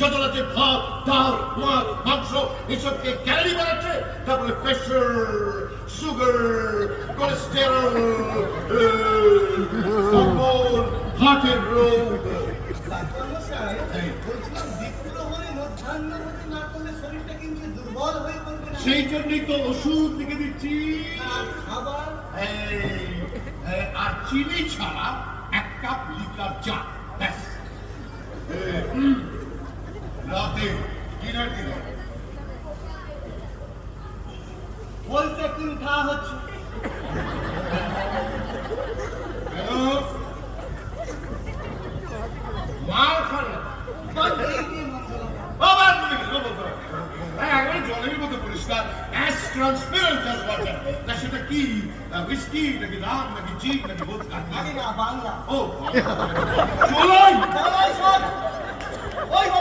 যত আছে ভাত ডাল মাছ মাংস এসবকে ক্যালোরি বাড়াচ্ছে, তারপরে প্রেশার সুগার কোলেস্টেরল হার্টের রোগ। সেই জন্যই তো ওষুধ লিখে দিচ্ছি। আর চিনি ছাড়া 1 কাপ লিকার চা, ব্যাস। রাতে ডিনার দিলে বলতে কোন খাওয়া হচ্ছে? মার খাবে জলের মতো পরিষ্কার, অ্যাজ ট্রান্সপারেন্ট অ্যাজ ওয়াটার। তা সেটা কি? হুইস্কি নাকি রাম নাকি জিন নাকি ভোদকা? আগে না বাংলা। ও চলুন। ওই